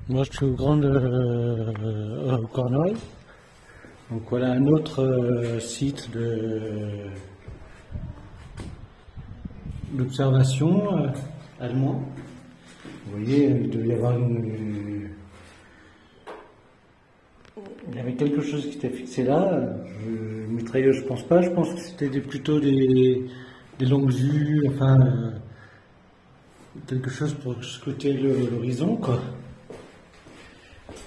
Moi, je suis au Cornouailles. Donc voilà un autre site d'observation allemand. Vous voyez, il devait y avoir il y avait quelque chose qui était fixé là. Mitrailleuse, je pense pas. Je pense que c'était plutôt des longues vues, enfin quelque chose pour scruter l'horizon, quoi.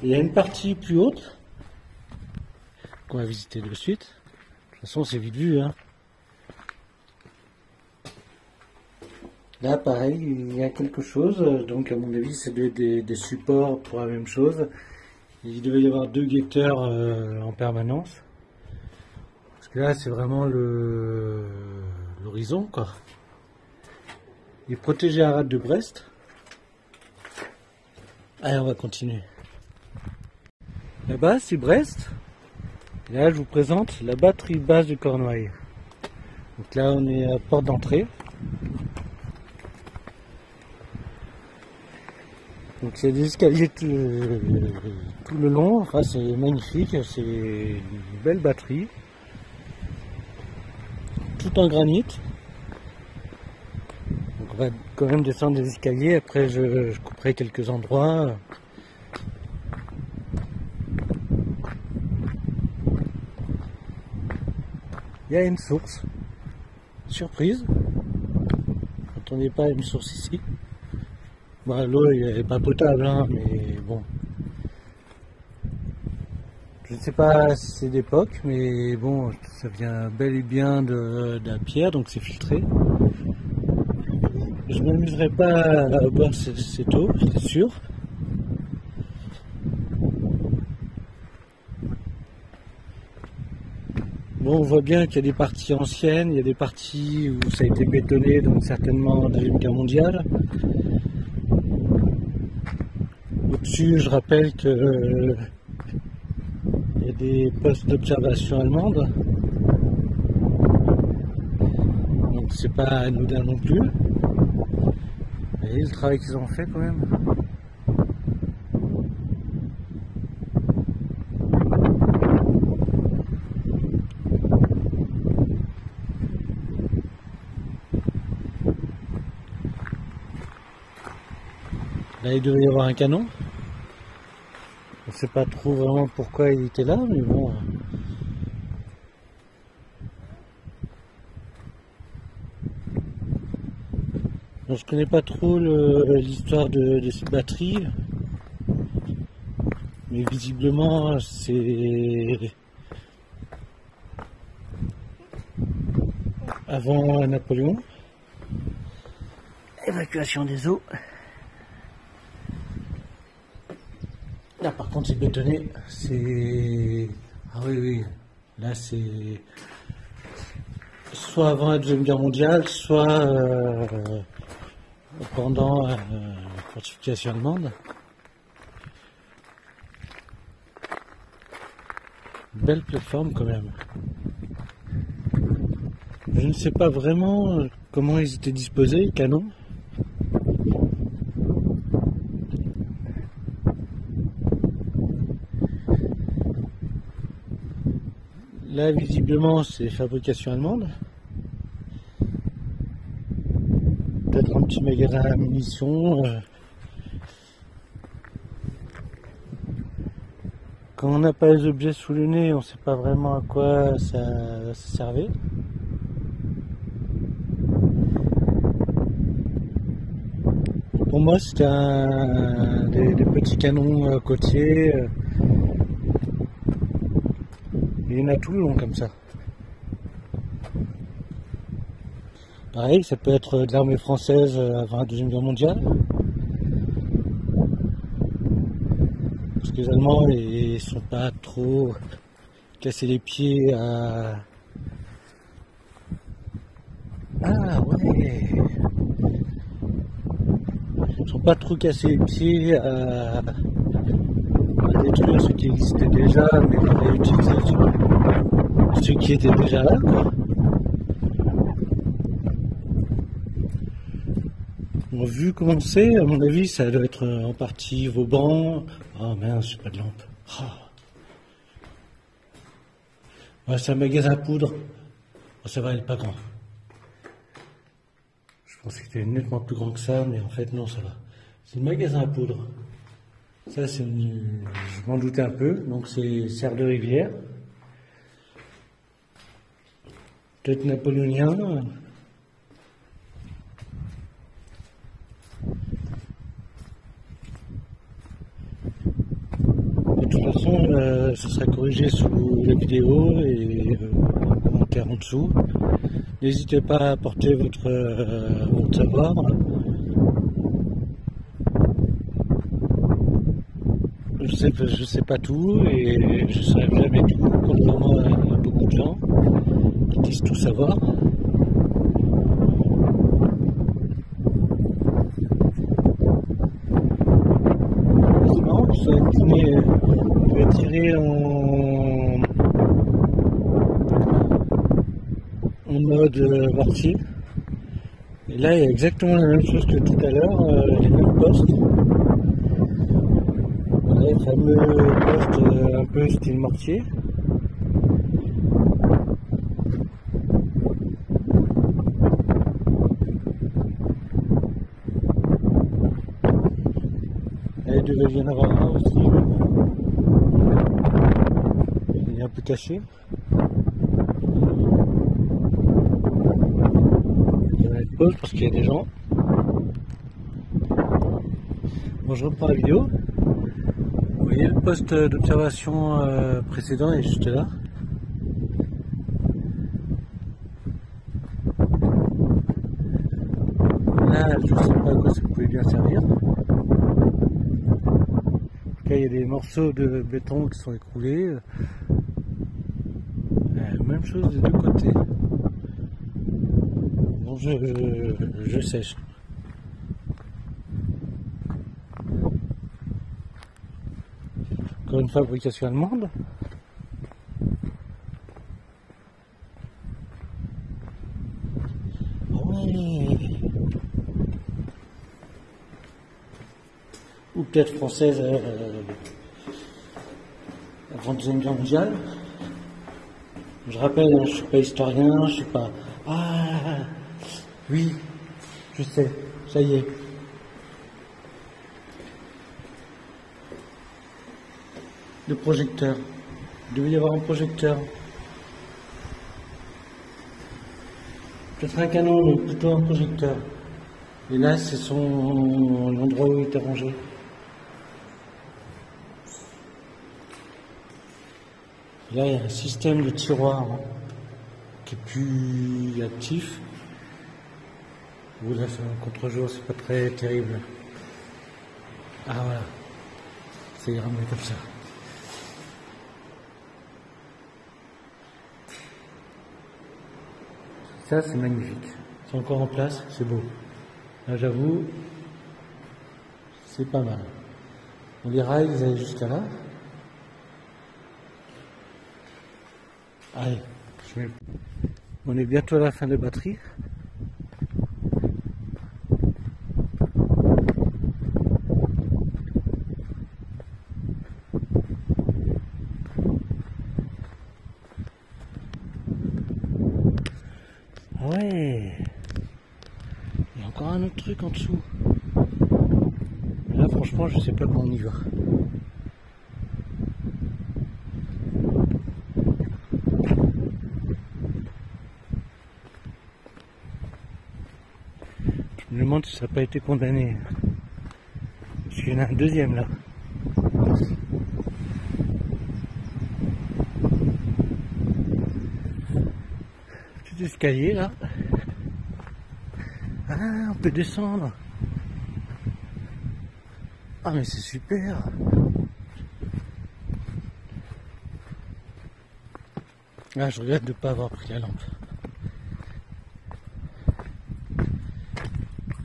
Il y a une partie plus haute qu'on va visiter de suite. De toute façon, c'est vite vu, hein. Là, pareil, il y a quelque chose. Donc, à mon avis, c'est des supports pour la même chose. Il devait y avoir 2 guetteurs en permanence. Parce que là, c'est vraiment l'horizon, quoi. Il est protégé à rade de Brest. Allez, on va continuer. Là-bas, c'est Brest. Et là, je vous présente la batterie basse du Cornouailles. Donc là, on est à porte d'entrée. Donc il y a des escaliers tout le long. Enfin, c'est magnifique. C'est une belle batterie. Tout en granit. Donc on va quand même descendre des escaliers. Après, je couperai quelques endroits. Il y a une source. Surprise. Je m'attendais pas à une source ici. Bon, l'eau n'est pas potable, hein, mais bon. Je ne sais pas si c'est d'époque, mais bon, ça vient bel et bien de la pierre, donc c'est filtré. Je ne m'amuserai pas à boire cette eau, c'est sûr. Bon, on voit bien qu'il y a des parties anciennes, il y a des parties où ça a été bétonné, donc certainement la Deuxième Guerre mondiale. Au-dessus, je rappelle que il y a des postes d'observation allemandes. Donc c'est pas anodin non plus. Vous voyez le travail qu'ils ont fait quand même. Là, il devait y avoir un canon. On ne sait pas trop vraiment pourquoi il était là, mais bon. Donc, je connais pas trop l'histoire de cette batterie. Mais visiblement, c'est avant Napoléon. Évacuation des eaux. Là par contre c'est bétonné, c'est... Ah oui oui, là c'est soit avant la Deuxième Guerre mondiale, soit pendant la fortification allemande. Belle plateforme quand même. Je ne sais pas vraiment comment ils étaient disposés, les canons. Là, visiblement, c'est fabrication allemande. Peut-être un petit magasin à munitions. Quand on n'a pas les objets sous le nez, on ne sait pas vraiment à quoi ça servait. Pour moi, c'était des petits canons côtiers. Il y en a tout le long comme ça. Pareil, ça peut être de l'armée française avant la Deuxième Guerre mondiale. Parce que les Allemands, ils sont pas trop cassés les pieds à... Ah ouais. Ils sont pas trop cassés les pieds à détruire ce qui existait déjà, mais à réutiliser ce qui était déjà là, quoi. Vu comment c'est, à mon avis, ça doit être en partie Vauban. Oh mince, j'ai pas de lampe. Oh. Ouais, c'est un magasin à poudre. Oh, ça va, il est pas grand. Je pensais que c'était nettement plus grand que ça, mais en fait, non, ça va. C'est le magasin à poudre. Ça, c'est je m'en doutais un peu. Donc, c'est Serre de Rivière. Peut-être napoléonien. De toute façon, ça sera corrigé sous la vidéo et en commentaire en dessous. N'hésitez pas à apporter votre savoir. Je sais pas tout et je ne saurai jamais tout, contrairement à beaucoup de gens qui disent tout savoir. C'est marrant que ce soit tiré en mode mortier. Et là, il y a exactement la même chose que tout à l'heure, les mêmes postes. Les fameux postes un peu style mortier. Et il devait y en avoir un aussi. Il est un peu caché. Il va être pause parce qu'il y a des gens. Bon, je reprends la vidéo. Vous voyez le poste d'observation précédent est juste là. Là, je ne sais pas à quoi ça pouvait bien servir. En tout cas, il y a des morceaux de béton qui sont écroulés. Même chose des deux côtés. Bon, je sèche. Encore une fabrication allemande. Ouais. Ou peut-être française avant la Deuxième Guerre mondiale. Je rappelle, hein, je suis pas historien, je suis pas... Ah oui, je sais, ça y est. Le projecteur. Il devait y avoir un projecteur. Peut-être un canon, mais plutôt un projecteur. Et là, c'est l'endroit où il était rangé. Et là, il y a un système de tiroir hein, qui est plus actif. Ou là, c'est un contre-jour, c'est pas très terrible. Ah voilà, ça ira mieux comme ça. Ça, c'est magnifique. C'est encore en place, c'est beau. Là, j'avoue, c'est pas mal. Bon, les rails, ils allaient jusqu'à là. Allez, on est bientôt à la fin de la batterie. Ouais, il y a encore un autre truc en dessous. Là, franchement, je sais pas comment on y va. Je me demande si ça n'a pas été condamné. Parce qu'il y en a un deuxième là. Petit escalier là. Ah, on peut descendre. Ah mais c'est super. Ah, je regrette de ne pas avoir pris la lampe.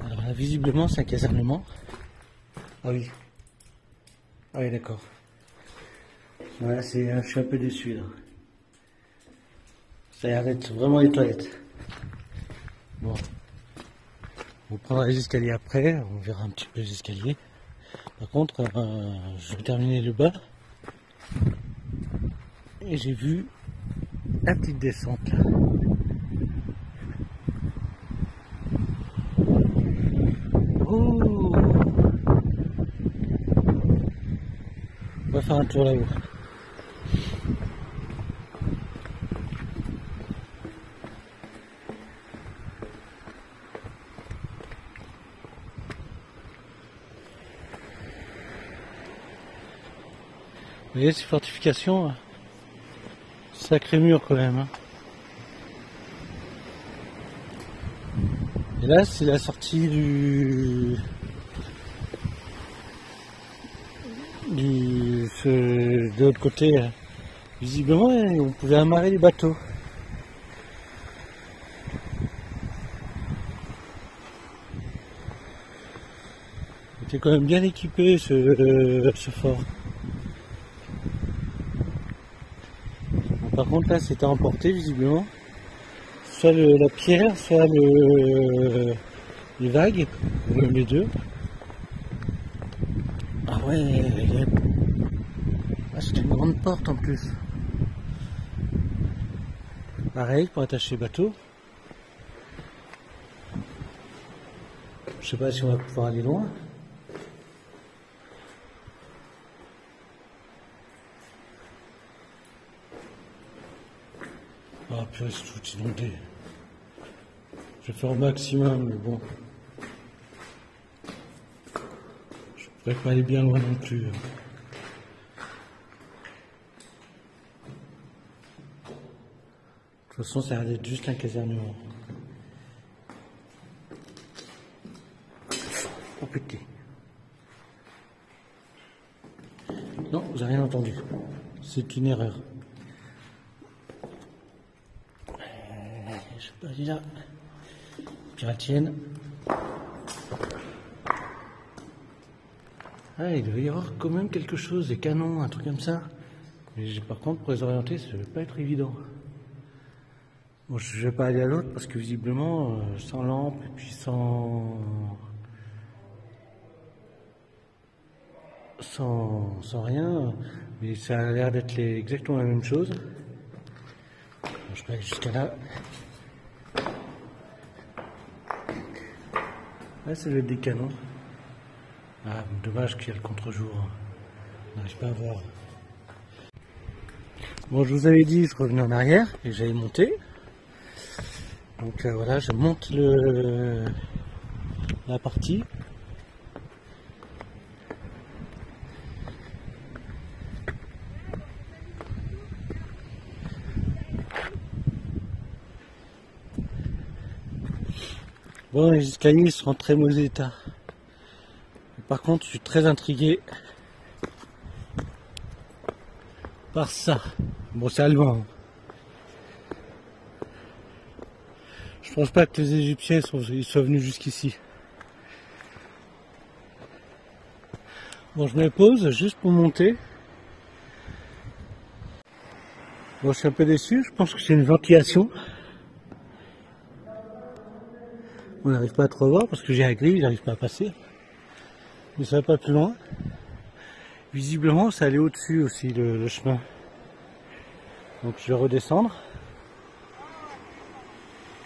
Alors là, visiblement c'est un casernement. Ah oui. Ah oui, d'accord. Voilà, je suis un peu déçu là. Ça arrête vraiment les toilettes. Bon. On prendra les escaliers après, on verra un petit peu les escaliers. Par contre, je vais terminer le bas. Et j'ai vu la petite descente là. Oh, on va faire un tour là-haut. Vous voyez ces fortifications, sacré mur quand même. Hein. Et là c'est la sortie de l'autre côté. Visiblement on pouvait amarrer les bateaux. C'était quand même bien équipé ce fort. Par contre là c'était emporté visiblement, soit la pierre, soit les vagues, ou même les deux. Ah ouais, c'était une grande porte en plus. Pareil pour attacher le bateau. Je sais pas si on va pouvoir aller loin. Ah purée, c'est tout inondé. Je vais faire au maximum, mais bon. Je ne pourrais pas aller bien loin non plus. De toute façon, ça a l'air d'être juste un casernement. Oh putain. Non, vous n'avez rien entendu. C'est une erreur. Je peux aller là. Piratienne. Ah, il doit y avoir quand même quelque chose, des canons, un truc comme ça. Mais par contre, pour les orienter, ça ne va pas être évident. Bon, je ne vais pas aller à l'autre parce que visiblement, sans lampe et puis sans rien, mais ça a l'air d'être exactement la même chose. Bon, je peux aller jusqu'à là. Là, ça doit être des canons. Ah, dommage qu'il y a le contre-jour. On n'arrive pas à voir. Bon, je vous avais dit, je revenais en arrière et j'allais monter. Donc voilà, je monte la partie. Bon, les escaliers sont en très mauvais état. Par contre, je suis très intrigué par ça. Bon, c'est allemand. Je pense pas que les Égyptiens soient venus jusqu'ici. Bon, je me pose juste pour monter. Bon, je suis un peu déçu. Je pense que c'est une ventilation. On n'arrive pas à trop voir parce que j'ai la grille, j'arrive pas à passer. Mais ça va pas plus loin. Visiblement, ça allait au-dessus aussi le chemin. Donc je vais redescendre.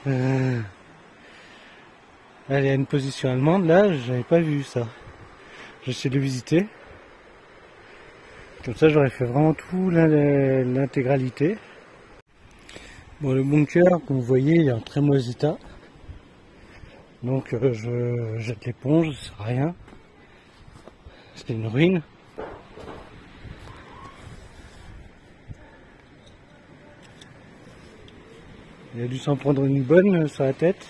Elle est à une position allemande, là, j'avais pas vu ça. J'essaie de le visiter. Comme ça, j'aurais fait vraiment tout l'intégralité. Bon, le bunker, comme vous voyez, il est en très mauvais état. Donc je jette l'éponge, ça sert à rien. C'est une ruine. Il a dû s'en prendre une bonne sur la tête.